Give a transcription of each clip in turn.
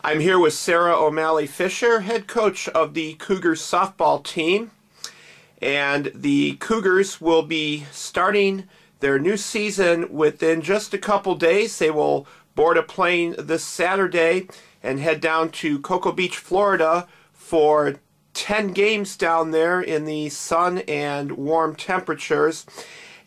I'm here with Sarah O'Malley Fisher, head coach of the Cougars softball team. And the Cougars will be starting their new season within just a couple days. They will board a plane this Saturday and head down to Cocoa Beach, Florida for 10 games down there in the sun and warm temperatures.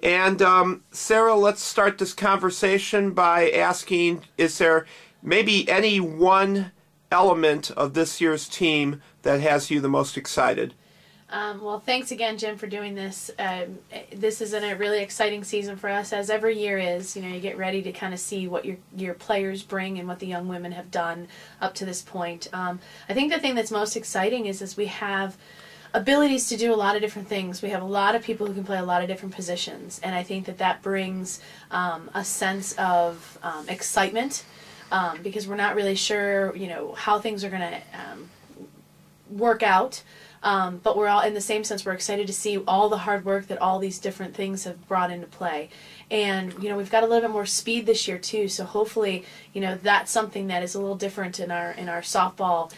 And Sarah, let's start this conversation by asking, is there maybe any one element of this year's team that has you the most excited? Well, thanks again, Jim, for doing this. This is a really exciting season for us, as every year is. You know, you get ready to kind of see what your players bring and what the young women have done up to this point. I think the thing that's most exciting is we have abilities to do a lot of different things. We have a lot of people who can play a lot of different positions, and I think that brings a sense of excitement because we're not really sure, you know, how things are going to work out. But we're all, in the same sense, we're excited to see all the hard work that all these different things have brought into play. And, you know, we've got a little bit more speed this year, too, so hopefully, you know, that's something that is a little different in our softball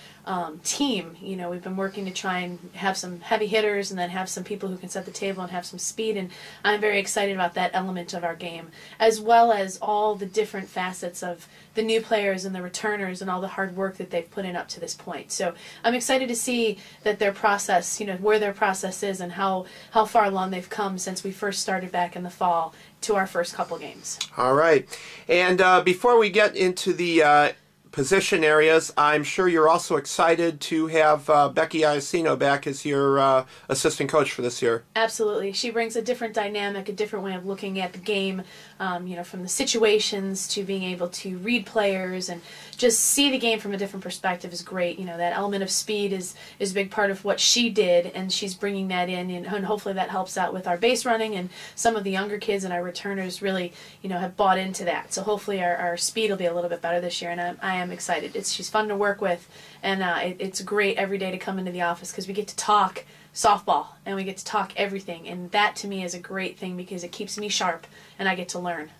team. You know, we've been working to try and have some heavy hitters and then have some people who can set the table and have some speed, and I'm very excited about that element of our game, as well as all the different facets of the new players and the returners and all the hard work that they've put in up to this point. So I'm excited to see that their process, you know, where their process is and how far along they've come since we first started back in the fall to our first couple games. All right. And before we get into the position areas, I'm sure you're also excited to have Becky Iacino back as your assistant coach for this year. Absolutely. She brings a different dynamic, a different way of looking at the game, you know, from the situations to being able to read players and just see the game from a different perspective is great. You know, that element of speed is a big part of what she did, and she's bringing that in, and hopefully that helps out with our base running, and some of the younger kids and our returners really, you know, have bought into that. So hopefully our speed will be a little bit better this year, and I am excited. She's fun to work with, and it's great every day to come into the office because we get to talk softball and we get to talk everything, and that to me is a great thing because it keeps me sharp and I get to learn.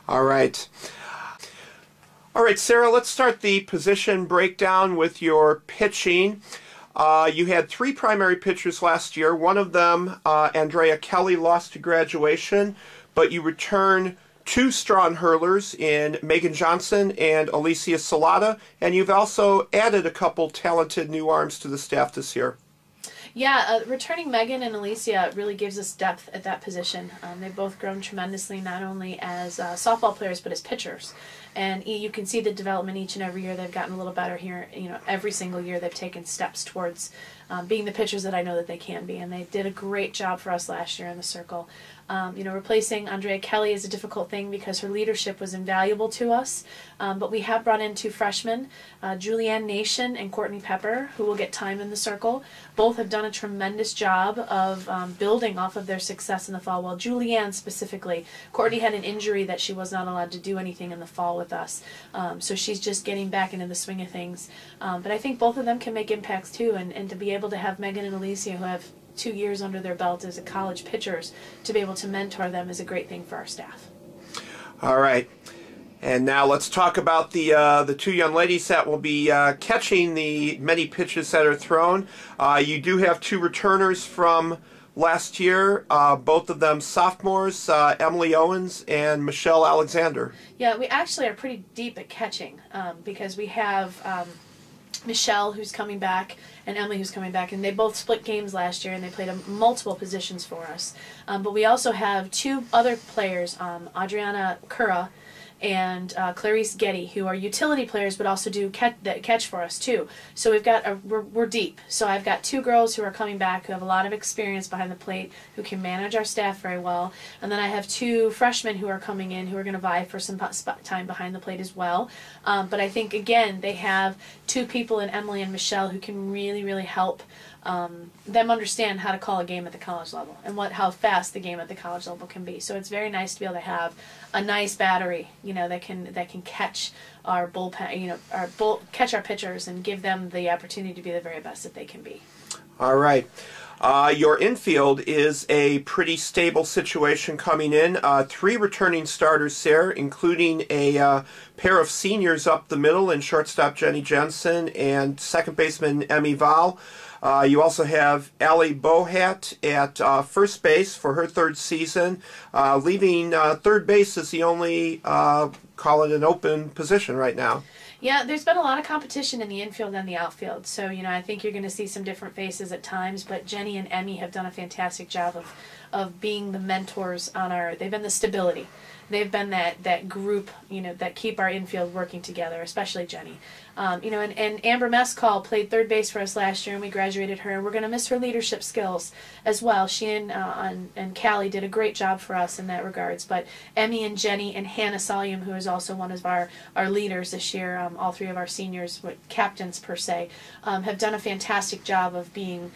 All right. All right, Sarah, let's start the position breakdown with your pitching. You had 3 primary pitchers last year. One of them, Andrea Kelly, lost to graduation, but you return 2 strong hurlers in Megan Johnson and Alicia Salata, and you've also added a couple talented new arms to the staff this year. Yeah, returning Megan and Alicia really gives us depth at that position. They've both grown tremendously, not only as softball players, but as pitchers. And you can see the development each and every year. They've gotten a little better here. You know, every single year they've taken steps towards being the pitchers that I know that they can be. And they did a great job for us last year in the circle. You know, replacing Andrea Kelly is a difficult thing because her leadership was invaluable to us. But we have brought in 2 freshmen, Julianne Nation and Courtney Pepper, who will get time in the circle. Both have done a tremendous job of building off of their success in the fall. Well, Julianne specifically, Courtney had an injury that she was not allowed to do anything in the fall with us. So she's just getting back into the swing of things. But I think both of them can make impacts too, and to be able to have Megan and Alicia, who have 2 years under their belt as a college pitchers, to be able to mentor them is a great thing for our staff. All right. And now let's talk about the 2 young ladies that will be catching the many pitches that are thrown. You do have 2 returners from last year, both of them sophomores, Emily Owens and Michelle Alexander. Yeah, we actually are pretty deep at catching because we have Michelle, who's coming back, and Emily, who's coming back, and they both split games last year, and they played multiple positions for us. But we also have 2 other players, Adriana Cura and Clarice Getty, who are utility players but also do catch for us too. So we've got we're deep. So I've got 2 girls who are coming back who have a lot of experience behind the plate, who can manage our staff very well, and then I have 2 freshmen who are coming in who are going to vie for some time behind the plate as well. But I think again they have 2 people in Emily and Michelle who can really help them understand how to call a game at the college level and how fast the game at the college level can be. So it's very nice to be able to have a nice battery, you know, that can catch our bullpen, you know, catch our pitchers and give them the opportunity to be the very best that they can be. All right. Your infield is a pretty stable situation coming in. 3 returning starters there, including a pair of seniors up the middle in shortstop Jenny Jensen and second baseman Emmy Val. You also have Allie Bohat at first base for her 3rd season, leaving third base as the only, call it an open position right now. Yeah, there's been a lot of competition in the infield and the outfield. So, I think you're going to see some different faces at times, but Jenny and Emmy have done a fantastic job of being the mentors they've been the stability. They've been that group, that keep our infield working together, especially Jenny. And Amber Mescall played third base for us last year, and we graduated her. We're going to miss her leadership skills as well. She and Callie did a great job for us in that regards. But Emmy and Jenny and Hannah Solium, who is also one of our leaders this year, all 3 of our seniors, captains per se, have done a fantastic job of being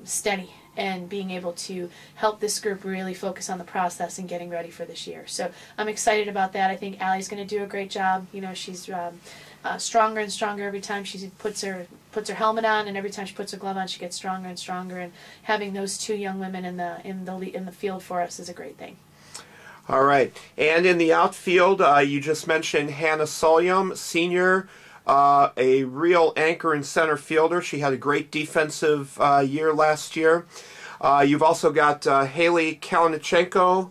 steady and being able to help this group really focus on the process and getting ready for this year. So I'm excited about that. I think Allie's going to do a great job. She's stronger and stronger every time she puts her helmet on, and every time she puts her glove on, she gets stronger and stronger. And having those 2 young women in the field for us is a great thing. All right, and in the outfield, you just mentioned Hannah Solium, senior. A real anchor and center fielder. She had a great defensive year last year. You've also got Haley Kalinichenko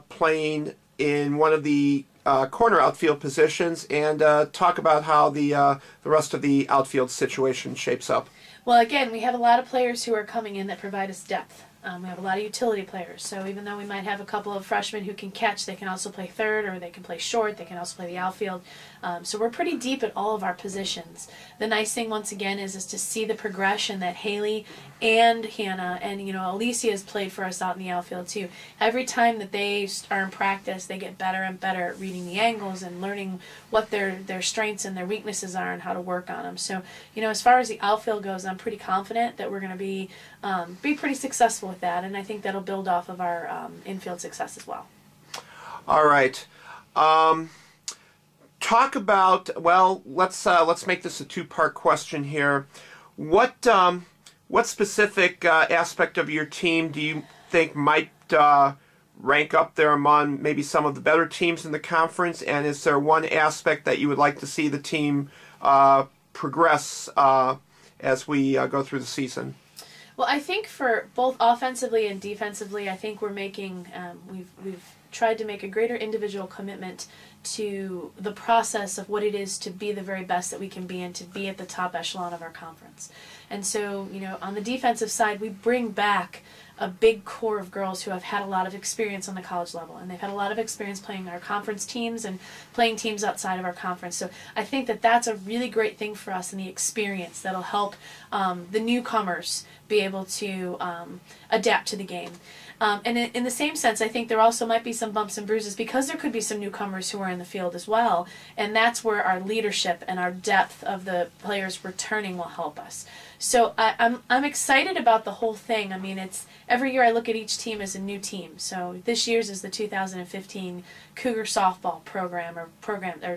playing in one of the corner outfield positions, and talk about how the rest of the outfield situation shapes up. Well, again, we have a lot of players who are coming in that provide us depth. We have a lot of utility players, so even though we might have a couple of freshmen who can catch, they can also play third, or they can play short, they can also play the outfield. So we're pretty deep at all of our positions. The nice thing, once again, is to see the progression that Haley and Hannah and, Alicia has played for us out in the outfield too. Every time that they are in practice, they get better and better at reading the angles and learning what their strengths and their weaknesses are and how to work on them. So, as far as the outfield goes, I'm pretty confident that we're going to be pretty successful with that, and I think that'll build off of our infield success as well. All right. Talk about, let's make this a 2-part question here. What specific aspect of your team do you think might rank up there among maybe some of the better teams in the conference, and is there one aspect that you would like to see the team progress as we go through the season? Well, I think for both offensively and defensively, I think we're making we've tried to make a greater individual commitment to the process of what it is to be the very best that we can be and to be at the top echelon of our conference. And so, on the defensive side, we bring back a big core of girls who have had a lot of experience on the college level, and they've had a lot of experience playing our conference teams and playing teams outside of our conference. So I think that that's a really great thing for us, in the experience that'll help the newcomers be able to adapt to the game. And in the same sense, I think there also might be some bumps and bruises because there could be some newcomers who are in the field as well, and that's where our leadership and our depth of the players returning will help us. So I'm excited about the whole thing. I mean, it's every year I look at each team as a new team. So this year's is the 2015 Cougar softball program or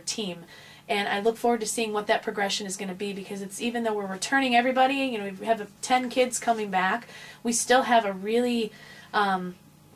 team. And I look forward to seeing what that progression is going to be, because it's, even though we're returning everybody, we have 10 kids coming back, we still have a really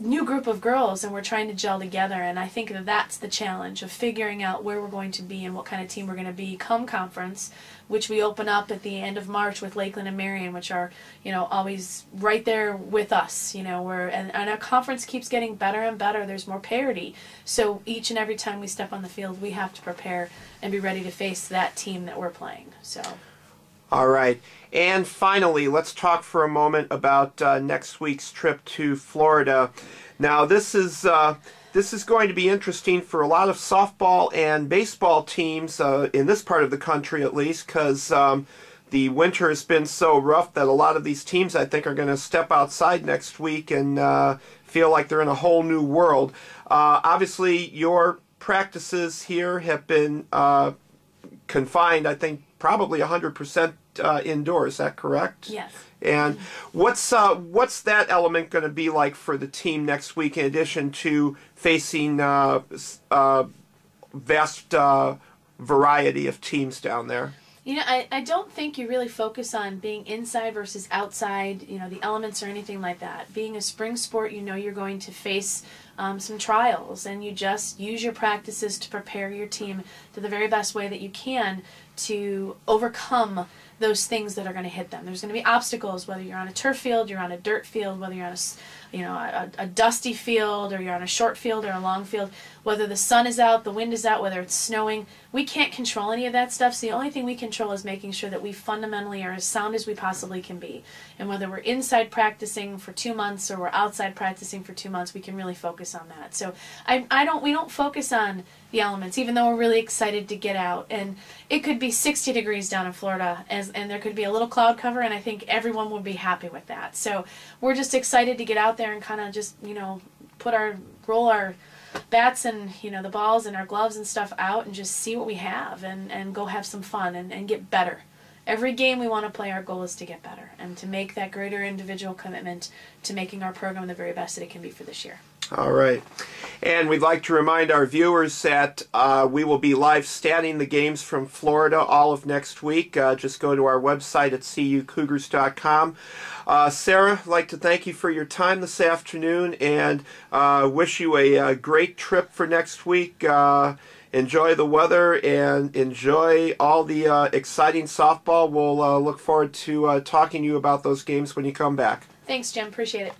new group of girls, and we're trying to gel together. And I think that that's the challenge of figuring out where we're going to be and what kind of team we're going to be come conference, which we open up at the end of March with Lakeland and Marion, which are, always right there with us. And our conference keeps getting better and better. There's more parity. So each and every time we step on the field, we have to prepare and be ready to face that team that we're playing. So. All right. And finally, let's talk for a moment about next week's trip to Florida. Now, this is going to be interesting for a lot of softball and baseball teams in this part of the country, at least, because the winter has been so rough that a lot of these teams, I think, are going to step outside next week and feel like they're in a whole new world. Obviously, your practices here have been confined, I think, probably 100% indoors. Is that correct? Yes. And what's that element going to be like for the team next week, in addition to facing vast variety of teams down there? You know, I don't think you really focus on being inside versus outside, you know, the elements or anything like that. Being a spring sport, you know you're going to face some trials, and you just use your practices to prepare your team to the very best way that you can to overcome those things that are going to hit them. There's going to be obstacles, whether you're on a turf field, you're on a dirt field, whether you're on a dusty field, or you're on a short field or a long field, whether the sun is out, the wind is out, whether it's snowing. We can't control any of that stuff, so the only thing we control is making sure that we fundamentally are as sound as we possibly can be. And whether we're inside practicing for 2 months or we're outside practicing for 2 months, we can really focus on that. So we don't focus on the elements, even though we're really excited to get out. And it could be 60 degrees down in Florida, and there could be a little cloud cover, and I think everyone would be happy with that. So we're just excited to get out there and kind of just, you know, roll our bats and, you know, the balls and our gloves and stuff out and just see what we have and go have some fun and get better. Every game we want to play, our goal is to get better and to make that greater individual commitment to making our program the very best that it can be for this year. All right. And we'd like to remind our viewers that we will be live standing the games from Florida all of next week. Just go to our website at cucougars.com. Sarah, I'd like to thank you for your time this afternoon and wish you a great trip for next week. Enjoy the weather and enjoy all the exciting softball. We'll look forward to talking to you about those games when you come back. Thanks, Jim. Appreciate it.